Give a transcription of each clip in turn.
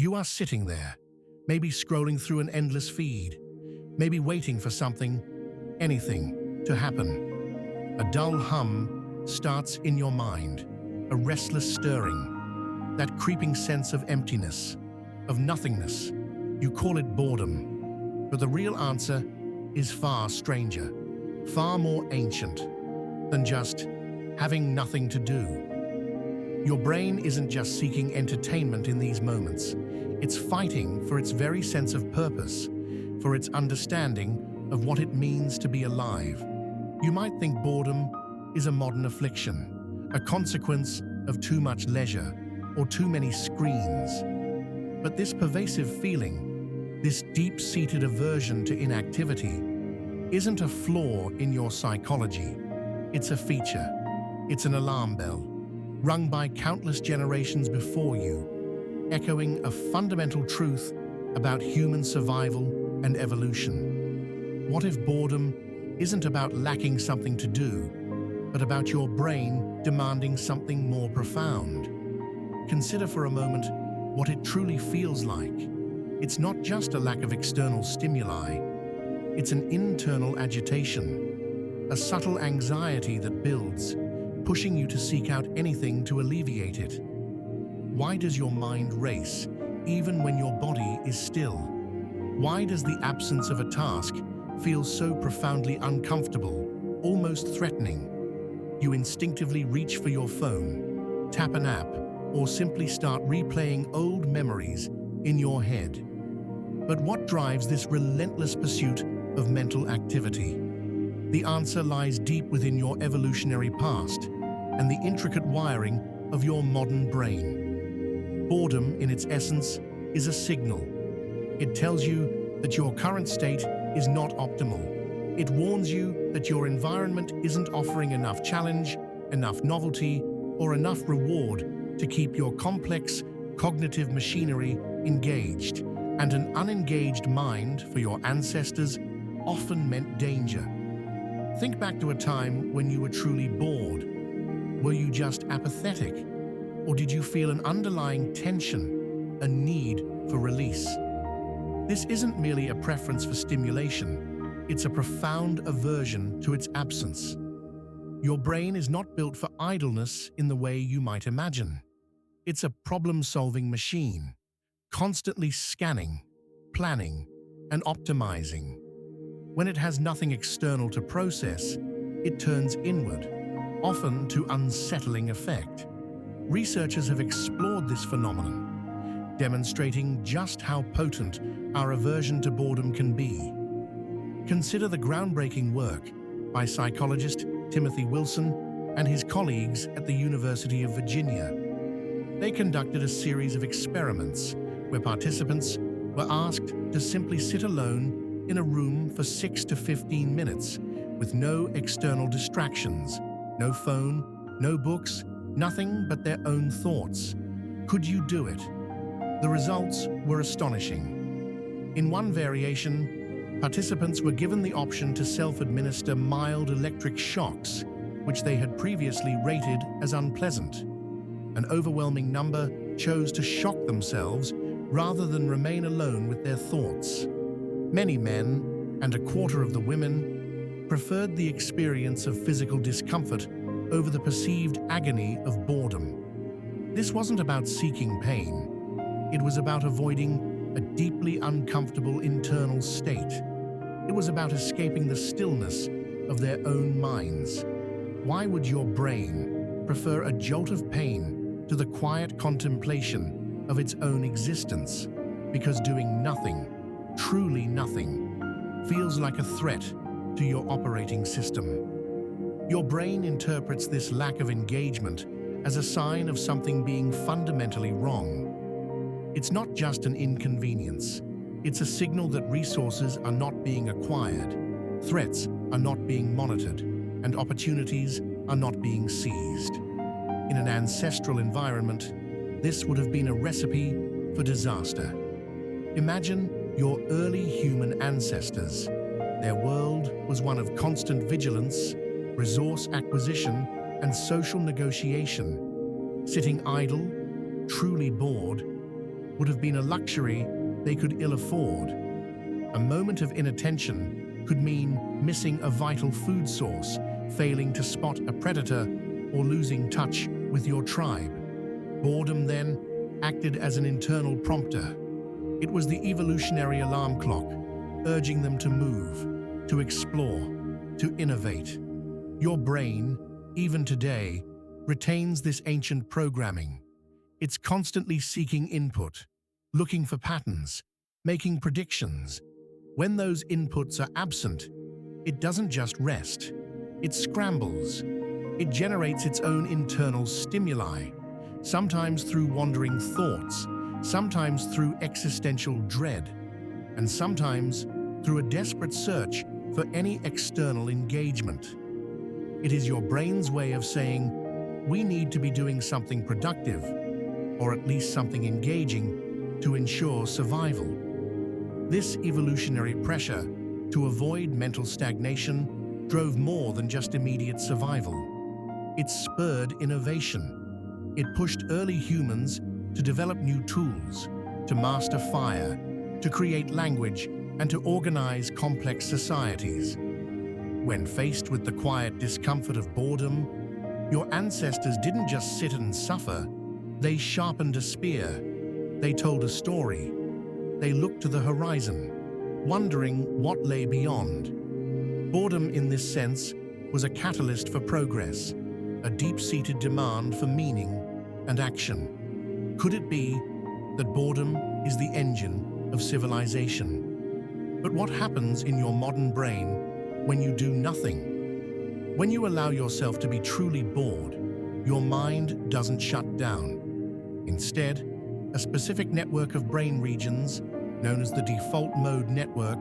You are sitting there, maybe scrolling through an endless feed, maybe waiting for something, anything, to happen. A dull hum starts in your mind, a restless stirring, that creeping sense of emptiness, of nothingness. You call it boredom, but the real answer is far stranger, far more ancient than just having nothing to do. Your brain isn't just seeking entertainment in these moments. It's fighting for its very sense of purpose, for its understanding of what it means to be alive. You might think boredom is a modern affliction, a consequence of too much leisure or too many screens. But this pervasive feeling, this deep-seated aversion to inactivity, isn't a flaw in your psychology. It's a feature. It's an alarm bell, rung by countless generations before you, echoing a fundamental truth about human survival and evolution. What if boredom isn't about lacking something to do, but about your brain demanding something more profound? Consider for a moment what it truly feels like. It's not just a lack of external stimuli. It's an internal agitation, a subtle anxiety that builds, pushing you to seek out anything to alleviate it. Why does your mind race, even when your body is still? Why does the absence of a task feel so profoundly uncomfortable, almost threatening? You instinctively reach for your phone, tap an app, or simply start replaying old memories in your head. But what drives this relentless pursuit of mental activity? The answer lies deep within your evolutionary past and the intricate wiring of your modern brain. Boredom, in its essence, is a signal. It tells you that your current state is not optimal. It warns you that your environment isn't offering enough challenge, enough novelty, or enough reward to keep your complex cognitive machinery engaged. And an unengaged mind, for your ancestors, often meant danger. Think back to a time when you were truly bored. Were you just apathetic? Or did you feel an underlying tension, a need for release? This isn't merely a preference for stimulation, it's a profound aversion to its absence. Your brain is not built for idleness in the way you might imagine. It's a problem-solving machine, constantly scanning, planning, and optimizing. When it has nothing external to process, it turns inward, often to unsettling effect. Researchers have explored this phenomenon, demonstrating just how potent our aversion to boredom can be. Consider the groundbreaking work by psychologist Timothy Wilson and his colleagues at the University of Virginia. They conducted a series of experiments where participants were asked to simply sit alone in a room for 6 to 15 minutes with no external distractions, no phone, no books, nothing but their own thoughts. Could you do it? The results were astonishing. In one variation, participants were given the option to self-administer mild electric shocks, which they had previously rated as unpleasant. An overwhelming number chose to shock themselves rather than remain alone with their thoughts. Many men, and a quarter of the women, preferred the experience of physical discomfort over the perceived agony of boredom. This wasn't about seeking pain. It was about avoiding a deeply uncomfortable internal state. It was about escaping the stillness of their own minds. Why would your brain prefer a jolt of pain to the quiet contemplation of its own existence? Because doing nothing, truly nothing, feels like a threat to your operating system. Your brain interprets this lack of engagement as a sign of something being fundamentally wrong. It's not just an inconvenience. It's a signal that resources are not being acquired, threats are not being monitored, and opportunities are not being seized. In an ancestral environment, this would have been a recipe for disaster. Imagine your early human ancestors. Their world was one of constant vigilance, resource acquisition, and social negotiation. Sitting idle, truly bored, would have been a luxury they could ill afford. A moment of inattention could mean missing a vital food source, failing to spot a predator, or losing touch with your tribe. Boredom, then, acted as an internal prompter. It was the evolutionary alarm clock, urging them to move, to explore, to innovate. Your brain, even today, retains this ancient programming. It's constantly seeking input, looking for patterns, making predictions. When those inputs are absent, it doesn't just rest. It scrambles. It generates its own internal stimuli, sometimes through wandering thoughts, sometimes through existential dread, and sometimes through a desperate search for any external engagement. It is your brain's way of saying, we need to be doing something productive, or at least something engaging, to ensure survival. This evolutionary pressure to avoid mental stagnation drove more than just immediate survival. It spurred innovation. It pushed early humans to develop new tools, to master fire, to create language, and to organize complex societies. When faced with the quiet discomfort of boredom, your ancestors didn't just sit and suffer. They sharpened a spear. They told a story. They looked to the horizon, wondering what lay beyond. Boredom, in this sense, was a catalyst for progress, a deep-seated demand for meaning and action. Could it be that boredom is the engine of civilization? But what happens in your modern brain when you do nothing? When you allow yourself to be truly bored, your mind doesn't shut down. Instead, a specific network of brain regions, known as the default mode network,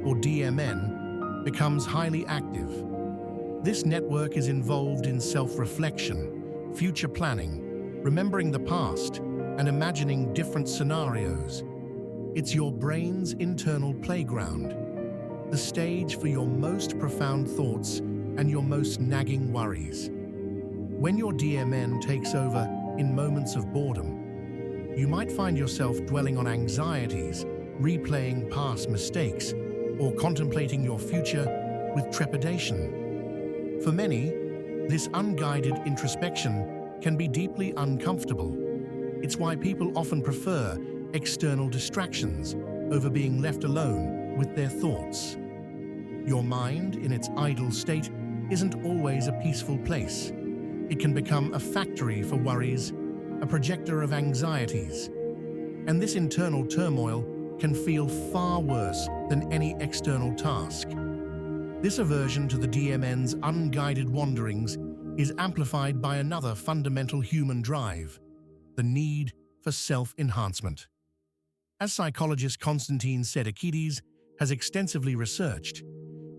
or DMN, becomes highly active. This network is involved in self-reflection, future planning, remembering the past, and imagining different scenarios. It's your brain's internal playground, the stage for your most profound thoughts and your most nagging worries. When your DMN takes over in moments of boredom, you might find yourself dwelling on anxieties, replaying past mistakes, or contemplating your future with trepidation. For many, this unguided introspection can be deeply uncomfortable. It's why people often prefer external distractions over being left alone with their thoughts. Your mind, in its idle state, isn't always a peaceful place. It can become a factory for worries, a projector of anxieties. And this internal turmoil can feel far worse than any external task. This aversion to the DMN's unguided wanderings is amplified by another fundamental human drive, the need for self-enhancement. As psychologist Konstantin Sedekides has extensively researched,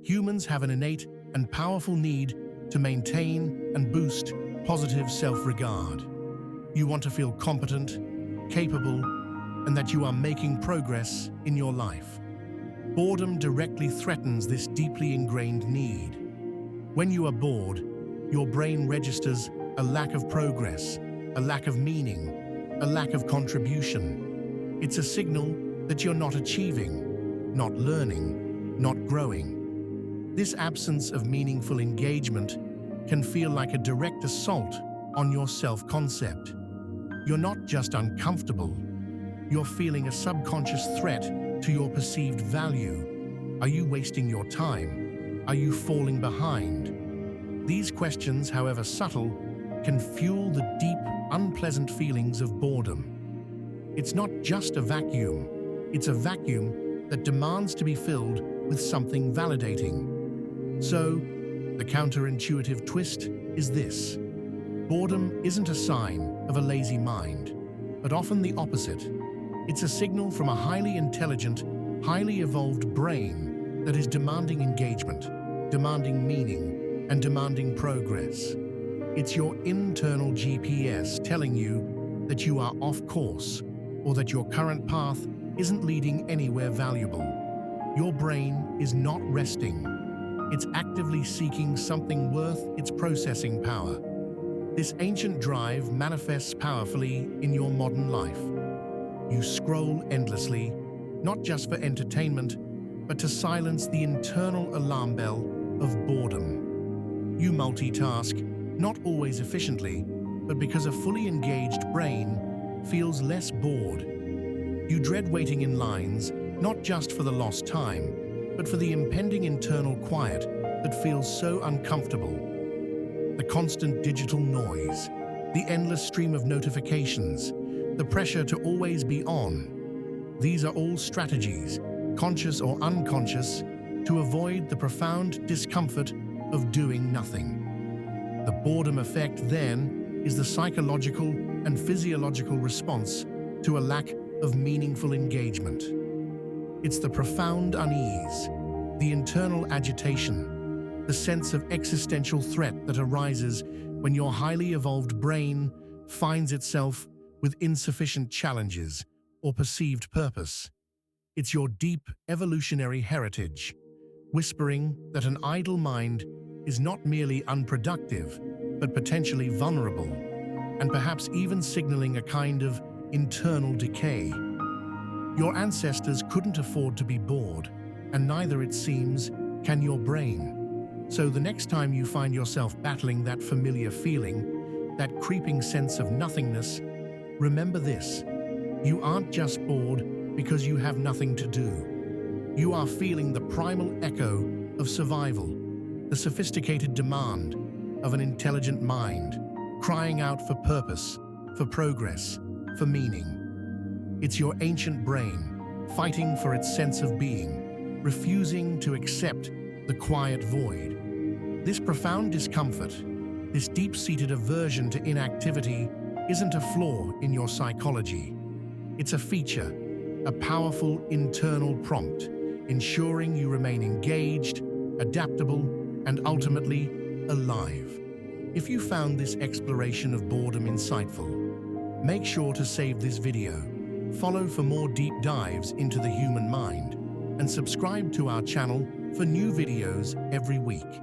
humans have an innate and powerful need to maintain and boost positive self-regard. You want to feel competent, capable, and that you are making progress in your life. Boredom directly threatens this deeply ingrained need. When you are bored, your brain registers a lack of progress, a lack of meaning, a lack of contribution. It's a signal that you're not achieving, not learning, not growing. This absence of meaningful engagement can feel like a direct assault on your self-concept. You're not just uncomfortable, you're feeling a subconscious threat to your perceived value. Are you wasting your time? Are you falling behind? These questions, however subtle, can fuel the deep, unpleasant feelings of boredom. It's not just a vacuum. It's a vacuum that demands to be filled with something validating. So, the counterintuitive twist is this. Boredom isn't a sign of a lazy mind, but often the opposite. It's a signal from a highly intelligent, highly evolved brain that is demanding engagement, demanding meaning, and demanding progress. It's your internal GPS telling you that you are off course, or that your current path isn't leading anywhere valuable. Your brain is not resting. It's actively seeking something worth its processing power. This ancient drive manifests powerfully in your modern life. You scroll endlessly, not just for entertainment, but to silence the internal alarm bell of boredom. You multitask, not always efficiently, but because a fully engaged brain feels less bored. You dread waiting in lines, not just for the lost time, but for the impending internal quiet that feels so uncomfortable. The constant digital noise, the endless stream of notifications, the pressure to always be on. These are all strategies, conscious or unconscious, to avoid the profound discomfort of doing nothing. The boredom effect, then, is the psychological and physiological response to a lack of meaningful engagement. It's the profound unease, the internal agitation, the sense of existential threat that arises when your highly evolved brain finds itself with insufficient challenges or perceived purpose. It's your deep evolutionary heritage, whispering that an idle mind is not merely unproductive, but potentially vulnerable, and perhaps even signaling a kind of internal decay. Your ancestors couldn't afford to be bored, and neither, it seems, can your brain. So the next time you find yourself battling that familiar feeling, that creeping sense of nothingness, remember this: you aren't just bored because you have nothing to do. You are feeling the primal echo of survival, the sophisticated demand of an intelligent mind, crying out for purpose, for progress, for meaning. It's your ancient brain, fighting for its sense of being, refusing to accept the quiet void. This profound discomfort, this deep-seated aversion to inactivity, isn't a flaw in your psychology. It's a feature, a powerful internal prompt, ensuring you remain engaged, adaptable, and ultimately alive. If you found this exploration of boredom insightful, make sure to save this video, follow for more deep dives into the human mind, and subscribe to our channel for new videos every week.